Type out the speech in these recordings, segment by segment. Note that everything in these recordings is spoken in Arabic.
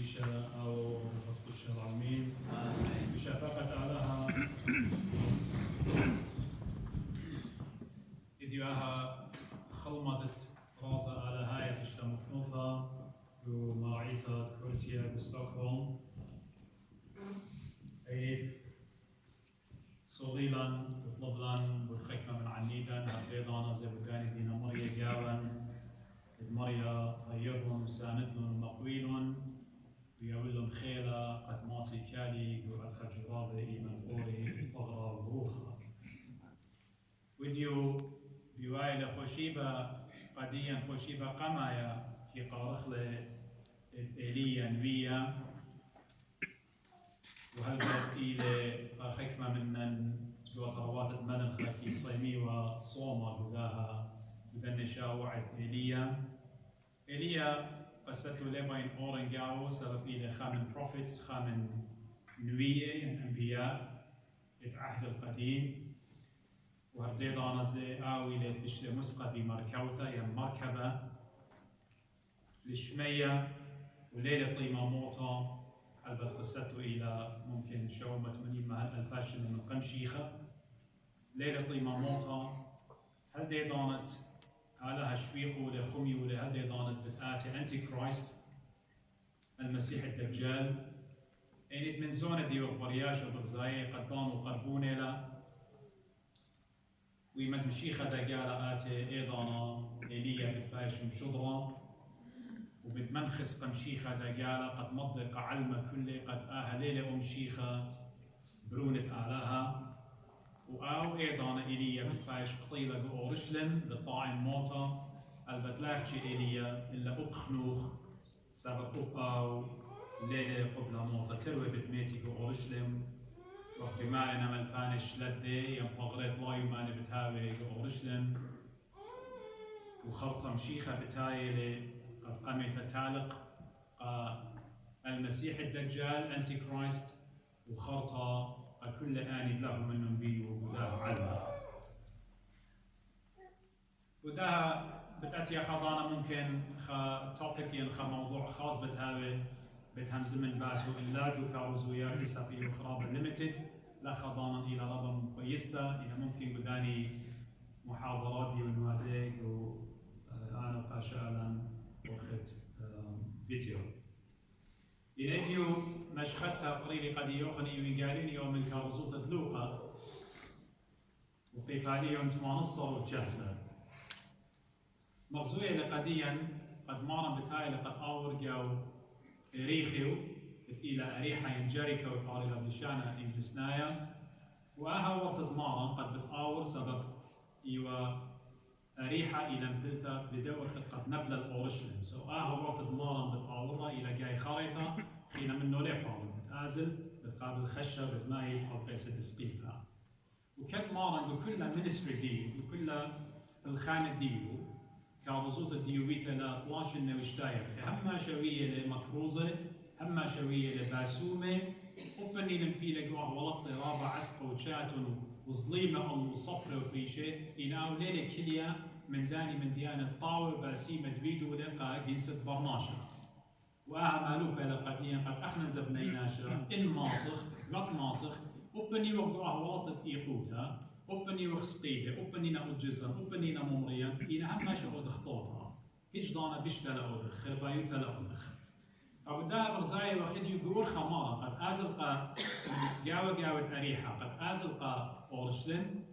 إيشا أو خطش العالمين بشفاقة آلها إديوها خلمت رازا على هاي تشتمت نوتا ومراعيتا كروسيا بستوكهولم عيد صغيلا بطلبلا بالخكمة من عنيدا هبيضانا زي بكاني دينا مريا جاوان مريا غيرهم وساندهم مقويلهم ويقولهم خيلة قد ماصي كالي قرأت خجرابة إيمان قوري طغرى وروخة وديو بيوايلة خوشيبة قديا خوشيبة قمايا في قارخلة إيليا نبيا وهلبت إلى حكمة من وطروات المدن خاكي صيمي وصومة قداها بدن شاوعد إيليا قصته لبين أورنجاو سبب إلى خامن بروفيتس خامن نبية أنبياء العهد القديم وهبديض أنا زي آوي لتشتى مسقى بمركوثة يعني مركبة للشمية وليلة طيمة موطة البت قصته إلى ممكن شومة 80 مهل الفاشن من قمشيخة ليلة طيمة موطة هل دي دانت على هشفيق ولا خمي ولا هل دي دانت بتآتي أنتي كرايست المسيح الدجال إنت من زونة ديو برياش وبغزاية قدان وقربوني لا ويمد مشيخة دقالة آتي إيضانا إيليا بتبايش مشضرة وبتمنخس قمشيخة دقالة قد مضق علمة كل قد ليلة أمشيخة برونة آلها وآو إيضانا إيليا بتبايش قطيلة بأورشلم بالطاعن موتا البتلاخشي إيليا إلا أبخنوخ سبب أبقاو ليلة قبل موتا تروي بتميتي بأورشلم وبما أنا ملفانش لدي ينبغريت لا يماني بتهاوي بأورشلم وخلطة مشيخة بتايلي قد قمت تعلق المسيح الدجال أنتي كرايست وخلطة كل آن له منهم بي وده علمه وده بتأتي خضانة ممكن توبيك موضوع خاص بتهاوي بتهمز من باسو إلا دو كاروزويا كسافي وخراب ليميتد لا خضانا إلى ربم كويسة إذا ممكن بداني محاضراتي ونواديك وأنا قاشالا وخت فيديو إن فيديو مشختها قريبي قد يوخني ويقالين يوم من كاروزوطة لوقا وقيفاني يوم تمانصر وجهسة مغزوية لقديا قد مارا بتاعي لقد أورجاو ريخيو إلى أريحة ينجريكا وقال إلى بلشانة إنجلسنايا وأها وقت مارا قد بتآور سبب إيوا أريحة إلى مبلتا بدور قد نبل الأورشلم أها وقت مارا بتآورها إلى جاي خارطة حين منه ليباول بتآزل بتقابل خشة بتمايل أو قيسة تسقيفها وكت مارا بكل منستري ديو بكل الخانة ديو كارزوت الديوبيتا لا 12 نوشتاير هما شوية لمكروزة هما شوية لباسومة وبني نمبيلة جوع ولط رابع عسقة وشاتون وظليمة أو صفرة وفريشة إناو ليلة كليا من داني من ديانة طاوة باسيمة فيديو لقا جنسة برناشة وآها مالوكا لقديا قد أخنا زبنيناشا إن ماسخ غط ماسخ وبني وقوع ولط إيقوتها وبني وخسقيدة وبني ناقود جزم وبني نممريا إنا هم ماشي أود خطوطها هيج دانا بيشتلا أود خربايوتا لأودخ أو دا برزاي وخد يقول خمارة قد أزلقا جاوة أريحة قد أزلقا أورشلم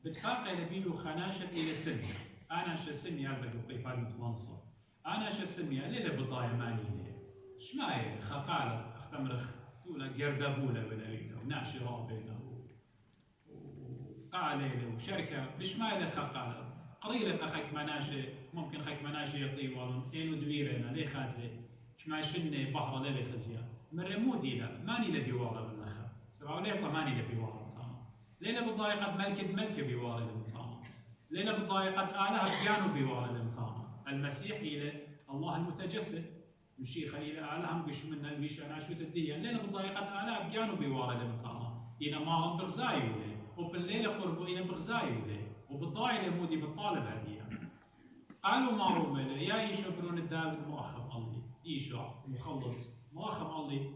بتحقق لبيلو خناشة إلى سمية أنا شا سمية هذا قطيفة متمنصة أنا شا سمية اللي بضايا ماني ليه شماية خقالة أختمرخ تولا جردابولة بالأريدة وناشي رابينا قالة وشركة بشمال خقالة قليلة أخك مناشة ممكن خك مناشة يطيوالون إنو دويرنا ليه خازة كما شنة بحر ليه خزيا من رمودي لا ماني لبيوارة بالنخا سبعوا ليه ماني لبيوارة بطانا لينا بالضايقة ملكة بيوارة لمطانا لينا بالضايقة آلها بيانو بيوارة لمطانا المسيح إلى الله المتجسد مشيخة إلى آلهم بيشمنا البيش أنا شو تديان لينا بالضايقة آلها بيانو بيوارة لمطانا إنا ما هم بغزايو وبالليلة قربوا إلى بغزايو وبالضايقة لمودي بالطالب هدية قالوا ما رومل يا يشبرون الدابد مؤخب الله يشع مخلص مؤخب مالي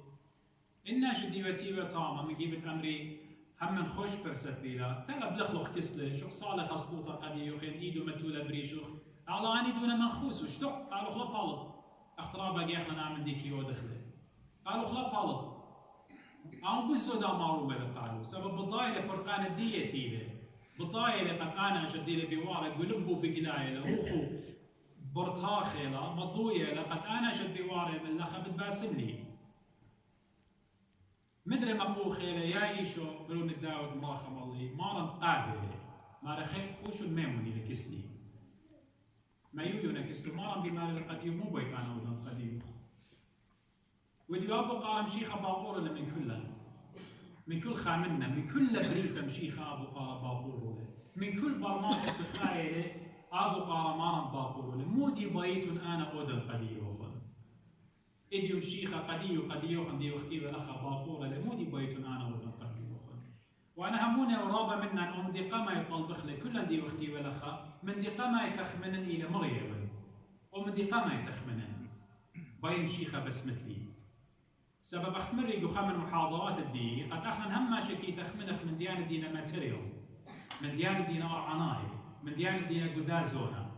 الناش ديوتي وطعمة مجيبت أمري هم من خوش برستيلا تلا بلخلق كسلة شو صالة خصلوطة قدي يخين إيدو متولة بريشوخ على أني دون منخوس وشتو قالوا خلا بالط أخرابا جيخنا نعمل ديكي ودخله قالوا خلا بالط أو بسوا دا معرومة لقالوا سبب بضايلة فرقان الدية تيلة بضايلة قد أنا شديلة بوارة قلبو بقلايلة روحو برتاخلة مضوية لقد أنا شد بوارة من لخا بتباسم لي مدري مقو خيلة يا إيشو قلوا نداود مراخم الله مارن قابلة مارا خير خوشو الميموني لكسني ما يويو نكسلو مارن بمال القديم مو بيك أنا ودن قديم وديواب قارم شيخة باقورة من كل خامنة من كل بريتة مشيخة أبو قارة باقورة من كل برماجة تخايلة أبو قارة مارن باقورة مودي بايتون أنا ودن قديم إديو مشيخة قديو عندي وقتي ولخا باقورة لمودي بايتون أنا ودن قديم وأنا همونة ورابة منا أم دي قما يطلبخ لي كل دي وقتي ولخا من دي قما يتخمنن إلى مريم ومن دي قما يتخمنن باين مشيخة بس مثلي سبب أختمري جو خمن محاضرات الدي قد أخن هم شكي تخمنخ من ديانة دينا ماتريال من ديانة دينا عناي من ديانة دينا قدازونا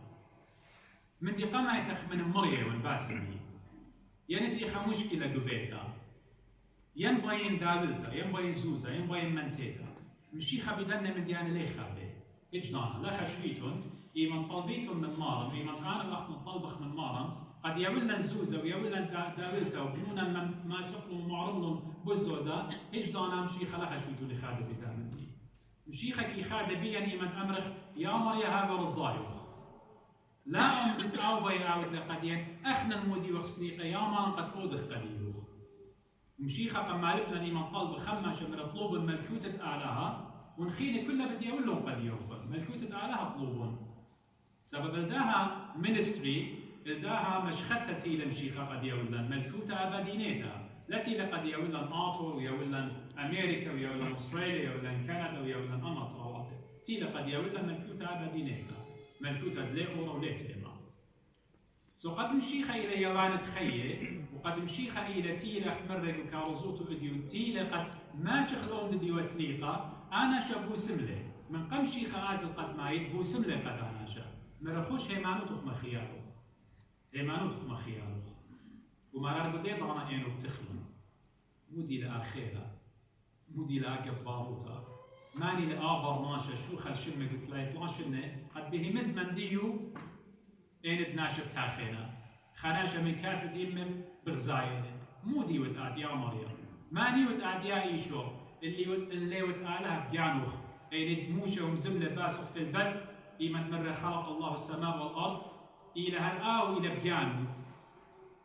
من دي قما يتخمن مريم باسمي يعني تيخا مشكلة قبيتا ينبين دابلتا ينبين زوزا ينبين منتيتا مشيخة بدنا من ديانة ليخا بي إجنانا لا خشويتون إيمان طلبيتون من مارن إيمان كان الأخ طلبخ من مارن قد يولن زوزا ويولن دابلتا وبنونا ما سقلوا معرضن بزودا إجدانا مشيخة لا خشويتون لخادة بدامنتي مشيخة كي خادة بيان إيمان أمرخ يا مريا هابر الظاهر لا أم بتعاوبة يعاود لقديم أخنا المودي وخسنيقة يا مان قد أودخ قديوخ مشيخة قمالبنا إيمان طلب خماشة من طلوب الملكوتة أعلاها ونخيني كلها بدي أقول لهم قديوخ ملكوتة أعلاها طلوبون سبب لداها منستري لداها مشختة تيلا مشيخة قد يولن ملكوتة أبدينيتا التي لقد يولن آطور ويولن أمريكا ويولن أستراليا ويولن كندا ويولن أمطرات تيلا قد يولن ملكوتة أبدينيتا ملكوتة دليقورة وليتهما سو قد مشيخة إلى يوان تخيي وقد مشيخة إلى تيلا حمرق وكارزوتو إديو تيلا قد ما تخلون ديو تليقة أنا شابو سملة من قم شيخة آزل قد مايت بو سملة قد أنا شاب مرخوش هيمانوتو خمخيارو هيمانوتو خمخيارو وما رأيك دي ضعنا إنو بتخلون مودي لآخيرا مودي لآقب باروتا ماني لآبر ماشا شو خل شمك تلاقي طلاشنة قد به مزمن ديو إن دناشب تاخينا خناشة من كاسة إمم بغزاينة مو دي وتقعد يا مريم ماني وتقعد يا إيشو اللي وتقعلها بجانوخ إن دموشة ومزملة باسق في البد إيمن مرة خلق الله السماء والأرض إلى هالآو إلى بجانو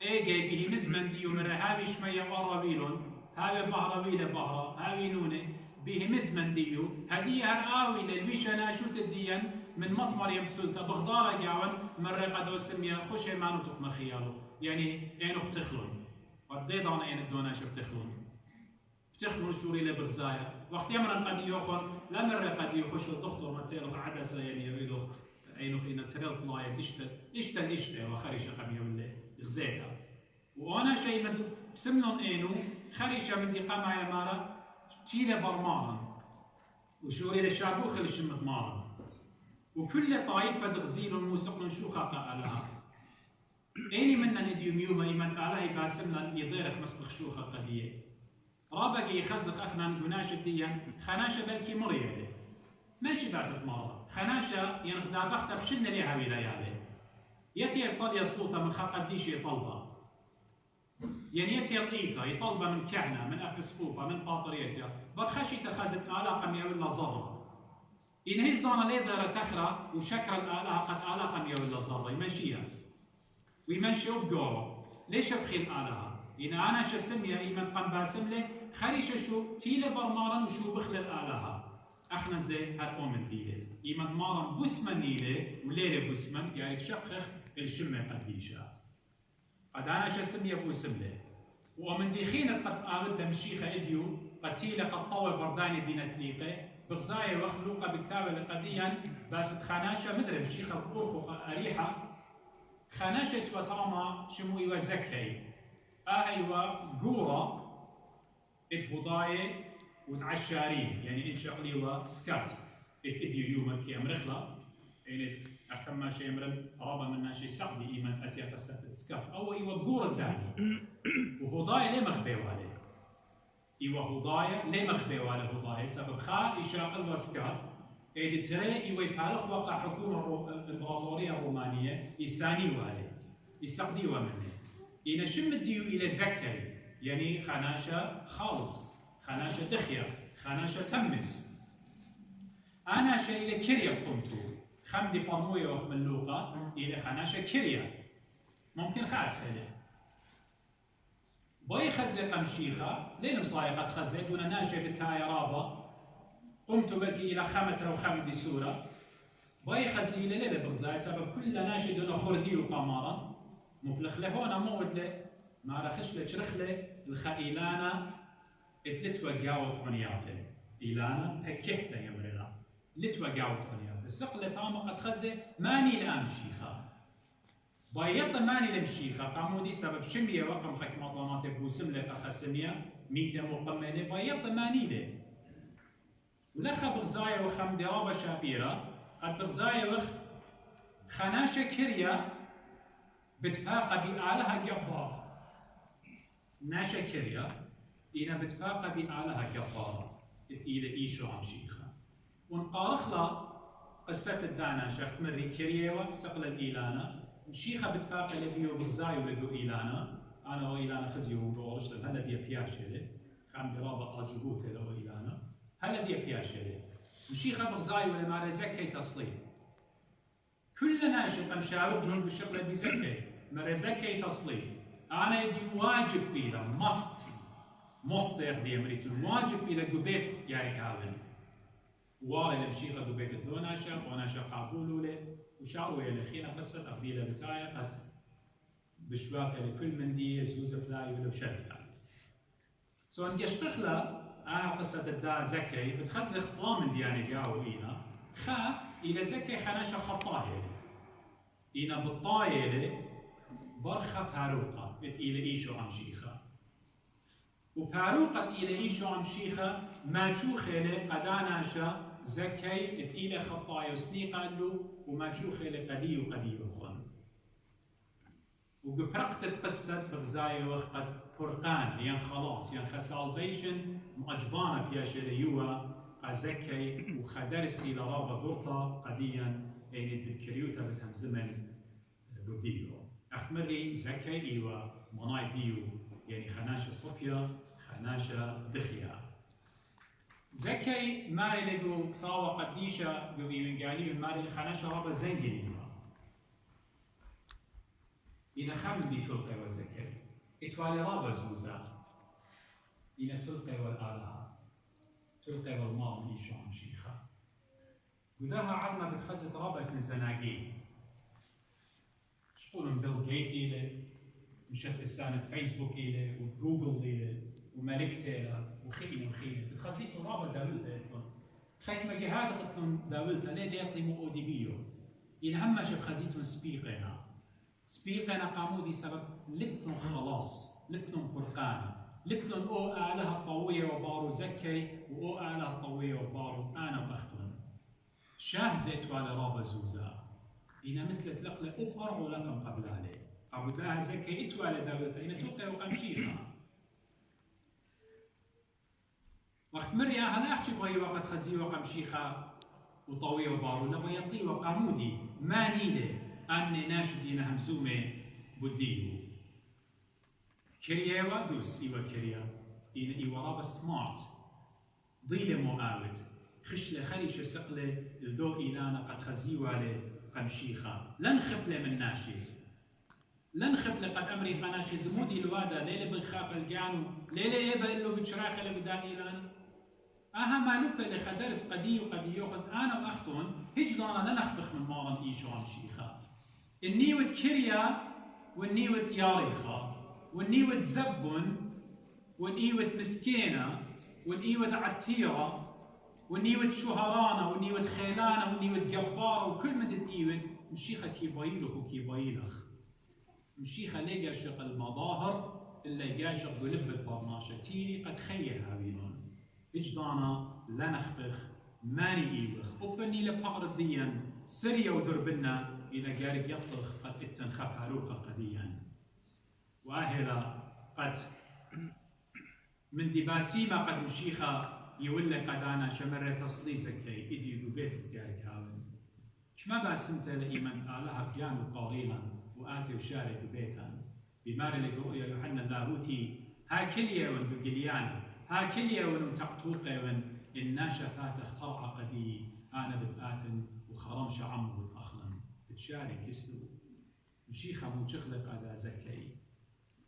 إيجي به مزمن ديو مرة هاوي شمية وراويلون هاوي بهراويلة بهرا هاوي نونة به مزمن ديو هدية هالآوي للويشة ناشوت الديان من مطمر يمثلتا بغدارة جاون مرة قدو سمية خوش مانو تخمى خيالو يعني اينو بتخلون رديد عنا اين الدوناش بتخلون شوري لبغزايا وقت يمرن قد يوخن لا مرة قد يخش الدكتور متيرو عدسة يعني يريدو اينو خينا تريل طلاية اشتل وخريشة قم يولي غزيتا وانا شيء مدو بسملون اينو خريشة من دي قمع يمارا تيلة برمارا وشوري للشابوخ اللي شمت مارا وكل طايفة تغزيل موسق شوخة قالها أيني منا نديوم يوم إيمان قالها يباسمنا يضيرخ مسلخ شوخة قدية رابق يخزق أخنا نقناش الديان خناشة بلكي مريالي ماشي باسط مرة خناشة ينقدا بختا بشن ليها ولايالي يتي صدي صوتها من خلق قديش يطلبها يعني يتي القيطة يطلبها من كهنة من أبسقوبة من باطريتها برخشي تخزت علاقة ميولا ضرر إن هيج دانا ليدر تخرى وشكر الآلهة قد آلهة ميولا ضرر يمشيها ويمشي بجورو ليش بخيل آلهة إن أنا شو سمية إيمان قم باسمله خريش شو تيله برمارن وشو بخل الآلهة أخنا زي هالأمن ديله إيمان مارن بسمن ديله وليله بسمن يعني شخخ الشمة قديشة قد أنا شو سمية بسمله ومن دي خينة قد آلتها مشيخة إديو قد تيله قد طول برداني دينا تليقه بغزاية وخلوقة بكتابة لقديا بس خناشة مدري مشيخة بقورخو أريحة خناشة وطامة شموي وزكي ايوه جورا اتهضاي وتعشارين يعني انشق ليوا سكات اتديو يوم كي امرخلا يعني احتمال شيء امرن رابا من شيء سقدي ايمان اتيا قصه سكات او ايوا جورا داني وهضاي ليه مخبيو عليه ايوا هضاي ليه مخبيو على هضاي سبب خا اشاق الوسكات ايدي تري ايوا يبالغ واقع حكومه الامبراطوريه الرومانيه يسانيوا عليه يسقديوا منه إن شم الديو إلى زكري يعني خناشة خالص خناشة دخية خناشة تمس أنا شيء إلى كريا قمتو خمدي باموية وخملوقة إلى خناشة كريا ممكن خاد خلي باي خزق مشيخة لين مصايقة خزق ونا ناشي بالتايا رابا قمت بلقي إلى خمتر وخمدي سورة باي خزيلة ليلة بغزاي سبب كل ناشي دون خردي وقمارا مبلخ له هون موت له ما رخش له شرخ له الخائلانا اتلتوا جاوت عنياته إيلانا هكحته يمرنا لتوا جاوت عنياته سقله تام قد خزه ماني الآن شيخا بايط ماني لمشيخا قامودي سبب شمية وقم حكمة ضمات بوسم له خسمية ميته مقمنة بايط ماني له ولخ بغزايا وخم درابة شابيرة قد بغزايا وخ خناشة كريا بتفاقى بآلها جبارة ناشا كريا إنا بتفاقى بآلها جبارة إلى إيشو عم شيخة ونقارخ قصة الدانا شخ مري كريا سقل الإيلانا شيخة بتفاقى لبيو بغزاي ولدو إيلانا أنا وإيلانا خزيو وبورش هلا دي بياشلي خام درابة أجهوت لو إيلانا هلا دي بياشلي شيخة بغزاي ولا ما رزكي تصليب كل ناشط مشاوب من بالشغلة بزكي مرزكي تصليب أنا يدي واجب بيلا مست يخدي أمريتون واجب بيلا قبيت يعني كابل والي لمشيخة قبيت الدوناشا وناشا قابولو له وشعروا يلي خينا قصة أقبيلة بتايا قد بشواك لكل من دي سوزة بلاي ولو شركة سو انقشتخلا قصة الدا زكي بتخزخ طلام دياني قاو إينا خا إلى زكي خناشا خطاهي إنا بالطايلة برخة باروقة إلى إيشو عم شيخة وباروقة إلى إيشو عم شيخة ما تشوخي قداناشا زكي إلى خطايا وسنيقا له وما تشوخي قدي وقدي وخون وقبرقت قصة بغزايا وقت فرقان ين خلاص ين خسالفيشن مأجبانة بياشريوها زكي وخدرسي لرابة دورتا قديا يعني بالكريوتا بتهم زمن بديو أخمري زكي إيوا مناي ديو يعني خناشة صفية خناشة دخيا زكي ماري لقو طاوة قديشة قوي من قالي ماري خناشة رابة زنجي إنا خم دي تلقي والزكي إتوالي رابة زوزا إنا تلقي والآلها تلقي والمال إيشو عم شيخة وداها علمة بتخزت رابط من الزناقين شقولن بيل جيت إلي مشت إسانة فيسبوك إلي وجوجل إلي وملكتة إلي وخينة بتخزيتو رابط داولتا إتلون خكمة جهاد قتلون داولتا ليه ديطلي مؤودي بيو إن همش بخزيتون سبيقنا قامودي سبب لتنو خلاص لتنو فرقان لتلون أو آلها الطوية وبارو زكي وأو آلها الطوية وبارو أنا وأختون شاه زيت ولا رابا زوزا إنا مثل تلقى أو فرع لكم قبل عليه قبل لها زكي إتوالى دولتا إنا توقع وقم شيخا وقت مريا هلا أحكي بغي وقت خزي وقم شيخا وطوية وبارو نبغي يطي وقامودي ما نيلي أني ناشدين همزومي بديو كريا ودوس إيوا كريا إيوا رابا سمارت ضيلة مؤاود خشلة خليشة سقلة الدو إيلانا قد خزيوا عليه قمشيخا لن خبلة من ناشي لن خبلة قد أمري مناشي زمودي الوادا ليلة بنخاف الجانو ليلة يبا إلو بتشراخة لبدان إيلان مالوبة لخدرس قديو قد أنا وأختون هجلانا لنخبخ من مارن إيشو عن شيخا النيوة كريا والنيوة ياريخا والنيوة زبون والنيوة مسكينة والنيوة عتيرة والنيوة شهرانة والنيوة خيلانة والنيوة جبارة وكل ما تنيوة مشيخة كي بايلخ وكي بايلخ مشيخة لقى شق المظاهر إلا يقاشق قلب برناشة تيري قد خير هاويلون إجدانا لا نخفخ ماني إيوخ وبني لبقر الديان سريا ودربنا إذا قارق يطلخ قد اتنخف هاروقا قديا وأهلا قد من دي باسيما قد مشيخة يولي قد أنا شمرة تصلي زكي إدي ببيت قارق هاون كما باسمت لإيمان آلها بيانو قليلا وآتي وشاري ببيتا بمار لقوا يا يوحنا اللاهوتي ها كليا ونقليان ها كليا ونتقطوقا ون الناشا فاتح طرعة قدي أنا بتآتن وخرمش عمو بتأخلن بتشاري كسلو مشيخة موتشخلق على زكي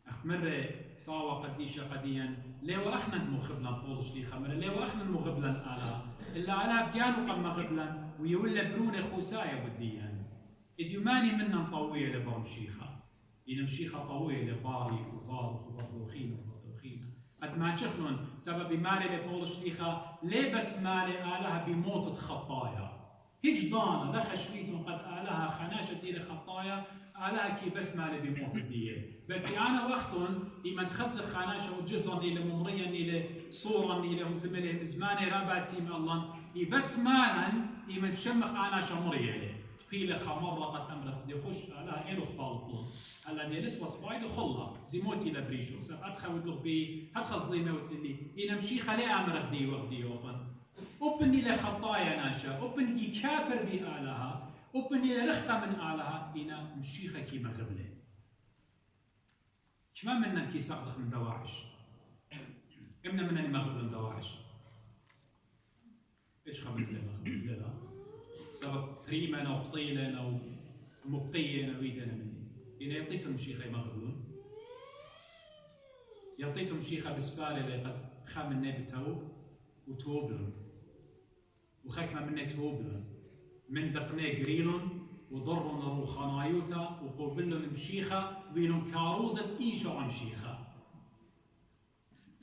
أخمر ثاوة قديشة قديا ليو أخنا مغبلا بولش لي خمر ليو أخنا مغبلا آلا إلا على بيانو قم مغبلا ويولى برون خوسايا بديا إديوماني منا طويلة لبرمشيخة إن مشيخة طويلة لباري وبارخ وبردوخين وبردوخين قد ما تشخلون سبب مالي لبولش ليخا ليه بس مالي آلها بموت خطايا هيج ضانا لخ شويتهم قد آلها خناشة إلى خطايا آلها كي بس مالي بموت الدية بلكي أنا وقتهم إما تخزخ خناشة وجزرا إلى ممريا إلى صورا إلى مزمنة مزمانة رابع سيما الله بس مالا إما تشمخ أنا شمريا إليه قيل خمر قد أمرخ دي خش آلها إلو خبالطون هلا ديلت وصفايد خلها زيموتي لبريشو سب أدخل لغبي هدخل ظليمة وتلي إن مشي خلي أمرخ دي وغدي وفن أبني لخطايا ناشا أبني كابر بآلها أبني لرخطة من آلها إن مشيخة كيما غبلة كما منا كي سقدخ من دواعش إمنا منا ما غبل من دواعش إيش خبرت لنا سبب تريمنا وقطيلنا ومبقينا ويدنا مني إذا يعطيتهم شيخة مغبون يعطيتهم شيخة بسبالة اللي قد خام النبي توب وتوبلن وخاك ما مني توبلن من دقني قريلن وضرن روخانايوتا وقوبلن مشيخة ويلن كاروزة إيشو عن شيخة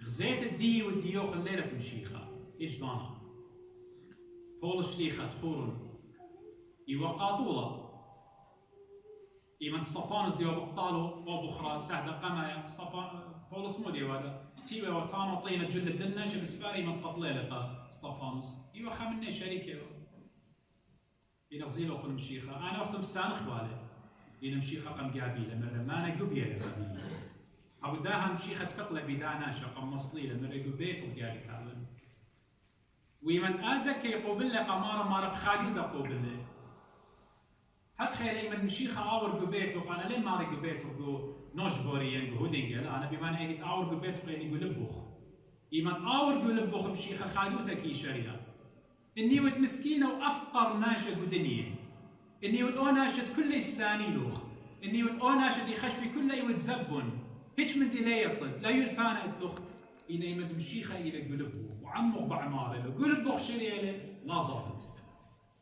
غزيت الدي والديوخ الليلة مشيخة إيش دانا بولش ليخة تخورن يوقاتولا إيمان ستابانوس ديو بقطالو وبخرا سعدة قما بولس مو ديو هذا تيوه وطانو طينة جل الدنة جب سباري من قتلي لقى ستابانوس إيوه خامني شريكة إنا غزيلو قل مشيخة أنا وقت مسان خوالي إنا مشيخة قم قابيلة مرة ما أنا قبيلة قابيلة أبو داها مشيخة تقلة بدانا شقم مصليلة مرة قبيت وقالي كامل ويمن آزك يقوبل قمارة مارب خالدة قوبل هاد خيلي من مشيخة آور ببيته أنا لين ماري ببيته جو نوشبوري ينجو هودينجل أنا بمان أيدي آور ببيته خيلي جو لبوخ إيمان آور جو لبوخ مشيخة خادوتا كي شريعة إني ود مسكينة وأفقر ناشد ودنيا إني ود أو ناشد كل الساني لوخ إني ود أو ناشد يخشفي كل يود زبون هيش من دي لا يطلق لا يلبانا إتلوخ إنا يمد مشيخة إلى جو لبوخ وعمو بعماري له جو لبوخ شريعة لا ظابط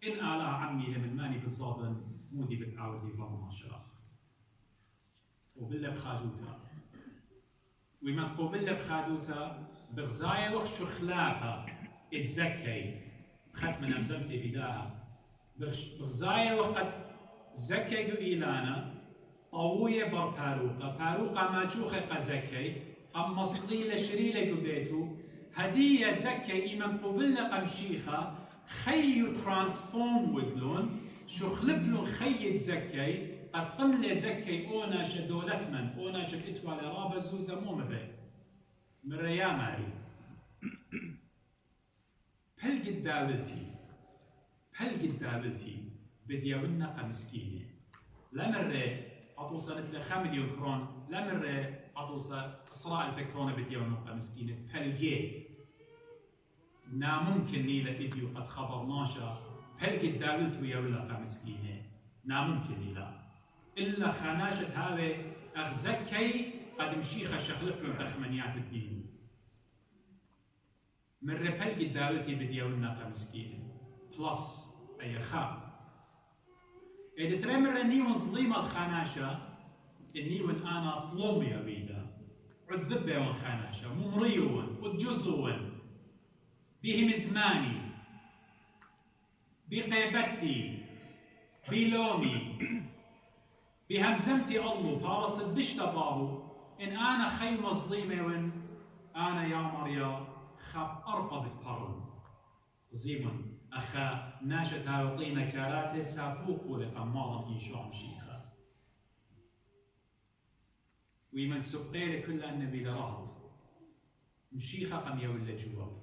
إن آلا عمي لمن ماني بالظابن مودي بتعاودي بابا شراء وبالله بخادوتا وما تقوبله بخادوتا بغزايا وقت شخلاها اتزكي خدت من أمزمتي بداها بغزايا وقت زكي إيلانا طوية بر باروقة ما تشوخي قزكي قم مصقليلة شريلة ببيتو هدية زكي إيمان قوبله قمشيخة خيو ترانسفورم ودلون شو خلبلو خي زكي قد قمل زكي اونا شدولتمن اونا شكتوا على رابا زوزا مو مبي مريا ماري بهل قد دابلتي بدياونا مسكينة لا مرة أتوصلت ل5 مليون كرون لا مرة أتوصل إسراء البكرونة بدياونا مسكينة بهل جي نا ممكن نيلا إديو قد خبرناشا هل قد دابلتو يا ولا مسكينة؟ نعم ممكن لا إلا خناشة هذا أغزكي قد مشيخة شخلق له تخمنيات الدين من ربهل قد دابلتي بديا ولا مسكينة بلس أي خا إذا ترى مرة نيون ظليمة الخناشة النيون أنا طلوم يا بيدا عذبة والخناشة ممريون وجزون بهم زماني بغيبتي بلومي بهمزمتي الله بارط البشتة بارو إن أنا خي مظلمة وإن أنا يا مريا خاب أرقى بتقرن زيمن أخا ناشتا وطينا كاراتي سابوق ولقا ماضم إيشو عم شيخا ويمن سبقي لكل النبي لرهط مشيخة قم يولى جواب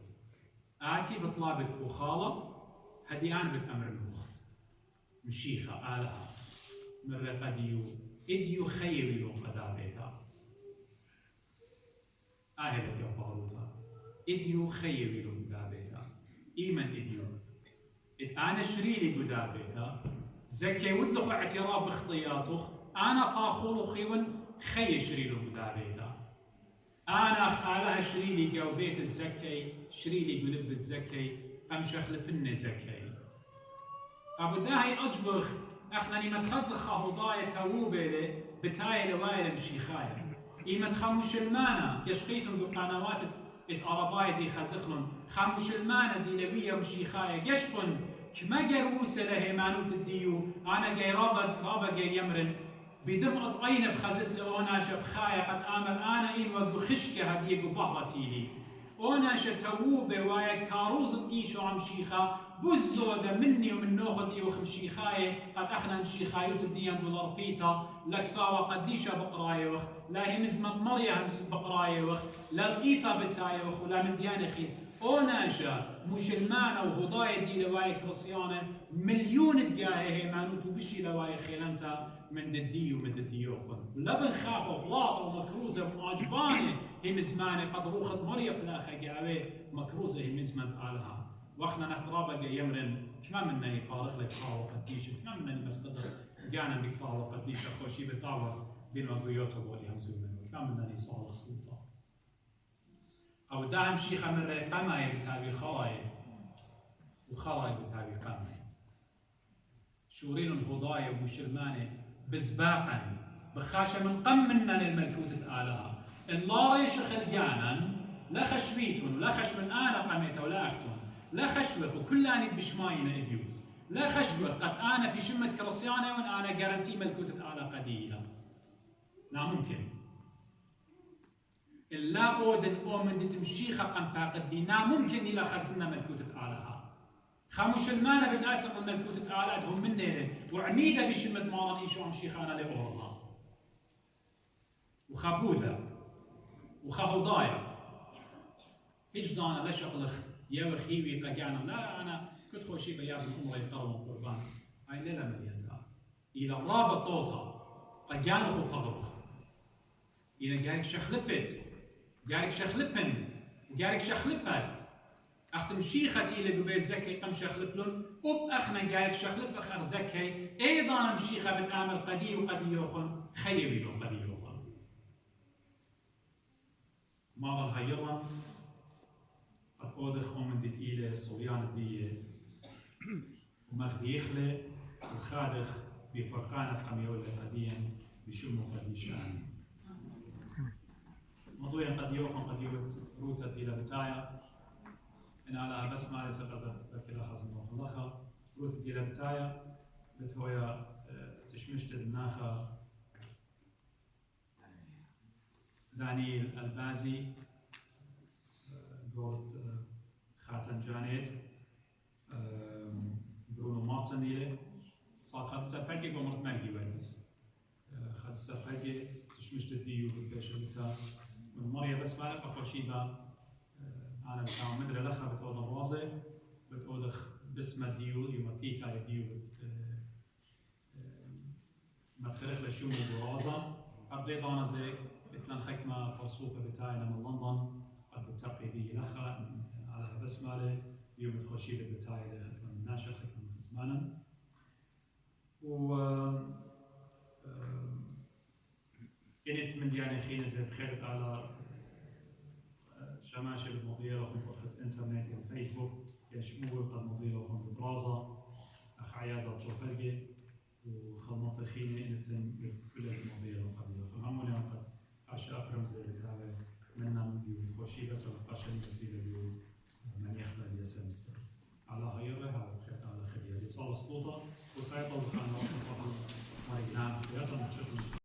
آتي بطلابك وخالة هدي أنا بتأمر المخ مشيخة آلها مرة قديو إديو خيري لهم قدا بيتا آهلك يا باروتا إديو خيري لهم قدا بيتا إيمن إديو أنا شريلي قدا بيتا زكي ودلخ اعتراف بخطياته أنا باخولو خيون خي شريلو قدا بيتا أنا خالها شريلي قاو بيت الزكي شريلي قلب الزكي قم شخل بن زكي أبو داهي أجبخ أخناني متخزخ خهضايا تووبيلي بتايا لوايا مشيخايا إيمن خموش المانا يشقيتهم بقنوات الأربايا دي خزخلن خموش المانا دي لويا مشيخايا يشقن كما قروس له مانوت الديو أنا جاي رابا جاي يمرن بدم أطعين بخزت لأونا شبخايا قد آمل أنا إن وقو خشكة هديك بحرتي لي أونا شتووبة ويا كاروز بإيشو عم شيخا بزودة مني ومن نوخد إيو خمشيخاية قد أخنا مشيخايوت الديان دولار بيتا لك ثاوى قديشة بقراية وخ لا هي مزمت مريا همس بقراية وخ لا بقيتا بتاية وخ ولا من ديان خير أونا شا مسلمانة وهضايا دي لوايا كرسيانا مليون دقاهي هي مانوتو بشي لوايا خيلانتا من الدي ومن الديوقن لبن خابة بلاطة ومكروزة وعجبانة هي مزمانة قد روخت مريا بلاخة قاوي مكروزة هي مزمت آلها وقتنا نخترابة يمرن كما منا يقارق لك حاوة قديشة كما منا نستقر قانا بك حاوة قديشة خوشي بتعوى بين وقويوته بولي همزو منه كما منا يصال سلطة أو داهم شيخة من ريقامة بتابي خواي وخواي بتابي قامة شورين الهضايا ومشلمانة بزباقا بخاشة من قم منا للملكوت آلها إن لا ريش خلقانا لا خشبيتون ولا خشب أنا قميته ولا أختون لا خشوة وكل أنا بشماينا إديو لا خشوة قد أنا بشمة كرسيانة وأن أنا جارنتي ملكوت آلها قديلة لا ممكن إلا أودن أومن دي تمشيخة قم تاقدينا ممكن إلا خسنا ملكوت آلها خاموش المانا بدأسق الملكوت آلها هم من نيرين وعميدة بشمة مارن إيشو عم شيخانا لأورها وخابوذة وخهضايا هيج دانا لا شغلخ يا وخيوي قاقانا لا أنا كنت خوشي بيازم أمري يقربوا قربان هاي ليلة مليانتا إلى رابط طوطا قاقانا خو قغرخ إلى قارك شخلبت قارك شخلبن وقارك شخلبت أختم شيختي اللي ببيت زكي قم شخلبلن أب أخنا قارك شخلب أخر زكي أيضا مشيخة بتآمل قدي وقدي يوخن خيبي له قدي يوخن مرة هيرا قد أودخ من دي إلى صويان الدية وماخذ يخلق وخادخ بفرقانة قميول قديا بشمو قديشان موضوعا قد يوخن قد روتت إلى بتايا إن على بس ما ليس قد بكلا خزن وخلخة روتت إلى بتايا بتويا تشمشت الناخة دانيال البازي دورت خاتن جانيت برونو مارتنيلي صار خد سفاكي قمرت مالكي وينس خد سفاكي تشمشت الديو بالكاشوتا من مريا بس ما لقى خوشيبا أنا بتاع مدري لخا بتوضى الرازي بتوضخ بسمة ديو يمتيكا ديو ما تخرخ لشومو برازا قبل أنا زي إتلان حكمة فرصوفة بتاعنا من لندن قد بتقي به لخا على بسمة يوم الخوشيبة بتاعي من ناشر حكمة من زمانا و كنت من يعني خينا زي بخيرت على شماشة المضيرة وخط الانترنت والفيسبوك يشمول قد مضيرة وخط برازة أخ عيادة جوفرجي وخلمت خينا إنتن كل المضيرة وقبيلة فهموني قد أشياء رمزي بتاعي منا من خوشي بس القاشين بسيلة بيو من يخلق الياسر مستر على غيره على بخيرت على خير يبصل السلطة وسيطل بخانة وقت ما يقنع خياطة